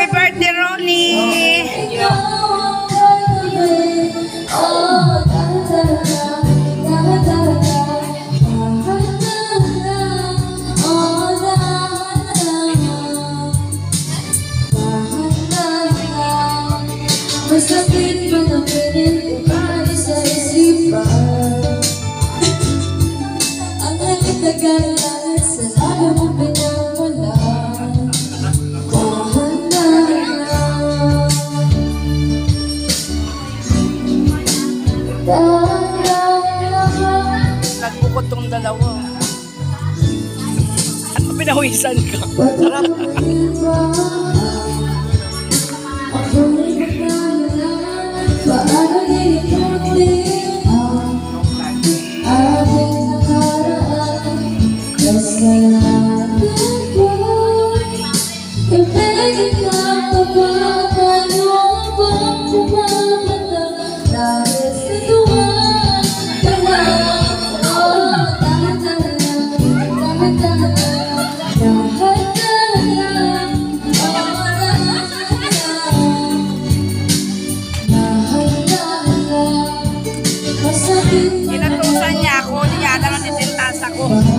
Happy birthday, Ronnie! Masakit man ang pilit ibali sa isipan. Ang langit na galit sa labi mong pinawala. Nagbukod tong dalawa. Ano pinawisan ka? Sarap. Paano nilimutin ang ating nakaraan? Kasalanan ko. Ibigin ka pa ba? Paano bang pumamata? Dahil sa tuwa ka lang. Inatusan niya ako, niya lang ang titintas ako.